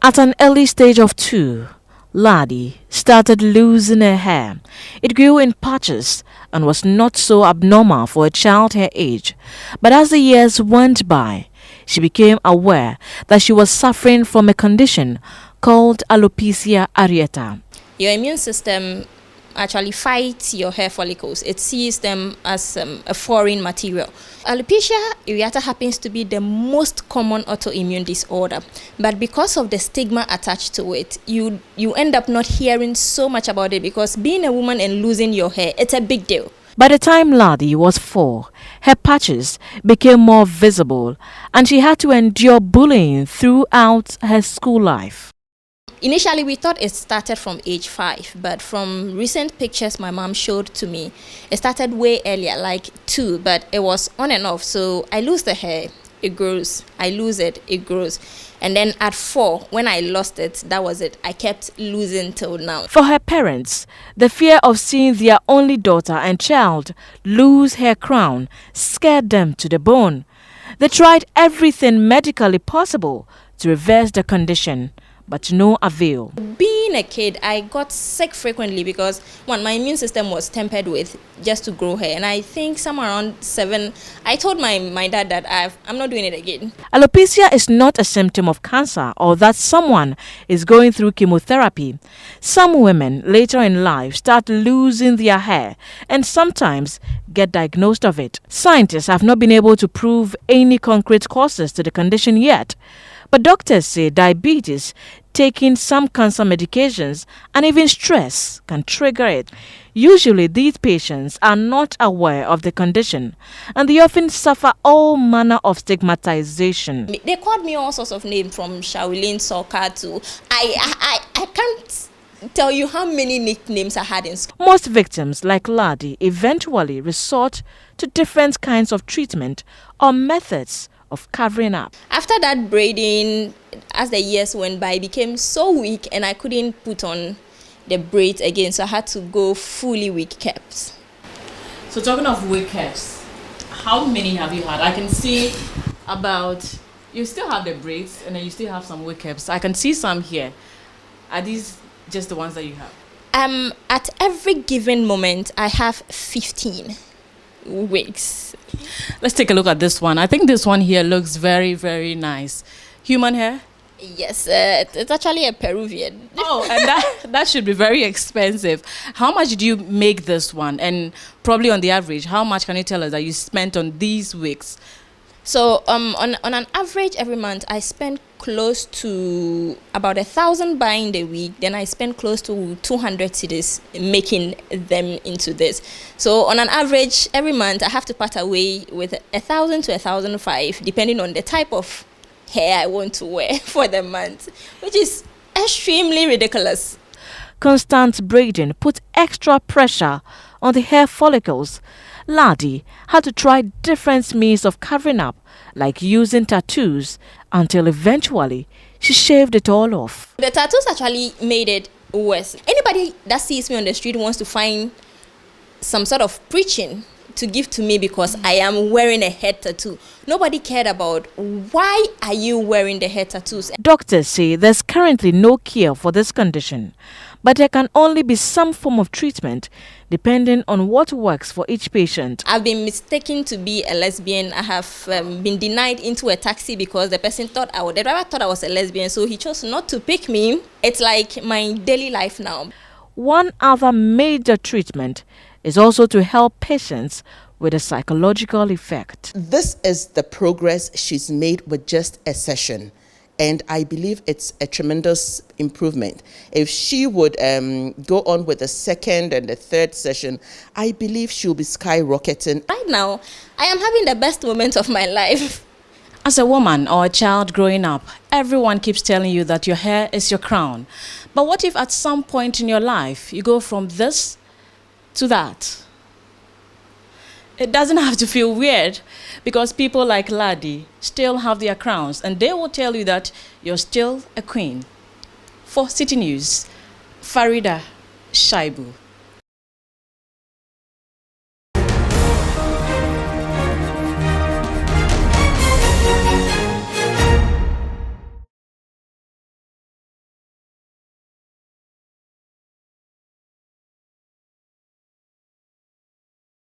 At an early stage of 2, Lahadi started losing her hair. It grew in patches and was not so abnormal for a child her age. But as the years went by, she became aware that she was suffering from a condition called alopecia areata. Your immune system actually fights your hair follicles. It sees them as a foreign material. Alopecia areata happens to be the most common autoimmune disorder, but because of the stigma attached to it, you end up not hearing so much about it, because being a woman and losing your hair, it's a big deal. By the time Lahadi was 4, her patches became more visible and she had to endure bullying throughout her school life. Initially, we thought it started from age 5, but from recent pictures my mom showed to me, it started way earlier, like 2, but it was on and off. So I lose the hair, it grows. I lose it, it grows. And then at 4, when I lost it, that was it. I kept losing till now. For her parents, the fear of seeing their only daughter and child lose her crown scared them to the bone. They tried everything medically possible to reverse the condition, but to no avail. Being a kid, I got sick frequently because, one, my immune system was tempered with just to grow hair. And I think somewhere around 7, I told my dad that I'm not doing it again. Alopecia is not a symptom of cancer or that someone is going through chemotherapy. Some women later in life start losing their hair and sometimes get diagnosed of it. Scientists have not been able to prove any concrete causes to the condition yet. But doctors say diabetes, taking some cancer medications, and even stress can trigger it. Usually, these patients are not aware of the condition, and they often suffer all manner of stigmatization. They called me all sorts of names, from Shaolin Soccer to I can't tell you how many nicknames I had in school. Most victims, like Lahadi, eventually resort to different kinds of treatment or methods of covering up. After that braiding, as the years went by, I became so weak and I couldn't put on the braids again, so I had to go fully wig caps. So talking of wig caps, how many have you had? I can see about, you still have the braids and then you still have some wig caps. I can see some here. Are these just the ones that you have? At every given moment, I have 15 wigs. Let's take a look at this one. I think this one here looks very, very nice. Human hair? Yes, it's actually a Peruvian. Oh, and that should be very expensive. How much do you make this one? And probably on the average, how much can you tell us that you spent on these wigs? So on an average every month, I spend close to about 1,000 buying the wig. Then I spend close to 200 cedis making them into this. So on an average every month, I have to part away with 1,000 to 1,005, depending on the type of hair I want to wear for the month, which is extremely ridiculous. Constant braiding put extra pressure on the hair follicles. Lahadi had to try different means of covering up, like using tattoos, until eventually she shaved it all off. The tattoos actually made it worse. Anybody that sees me on the street wants to find some sort of preaching to give to me because I am wearing a head tattoo. Nobody cared about why are you wearing the head tattoos. Doctors say there's currently no cure for this condition, but there can only be some form of treatment depending on what works for each patient. I've been mistaken to be a lesbian. I have been denied into a taxi because the driver thought I was a lesbian, so he chose not to pick me. It's like my daily life now. One other major treatment is also to help patients with a psychological effect. This is the progress she's made with just a session. And I believe it's a tremendous improvement. If she would go on with the second and the third session, I believe she'll be skyrocketing. Right now, I am having the best moment of my life. As a woman or a child growing up, everyone keeps telling you that your hair is your crown. But what if at some point in your life, you go from this to that? It doesn't have to feel weird, because people like Lahadi still have their crowns and they will tell you that you're still a queen. For Citi News, Farida Shaibu.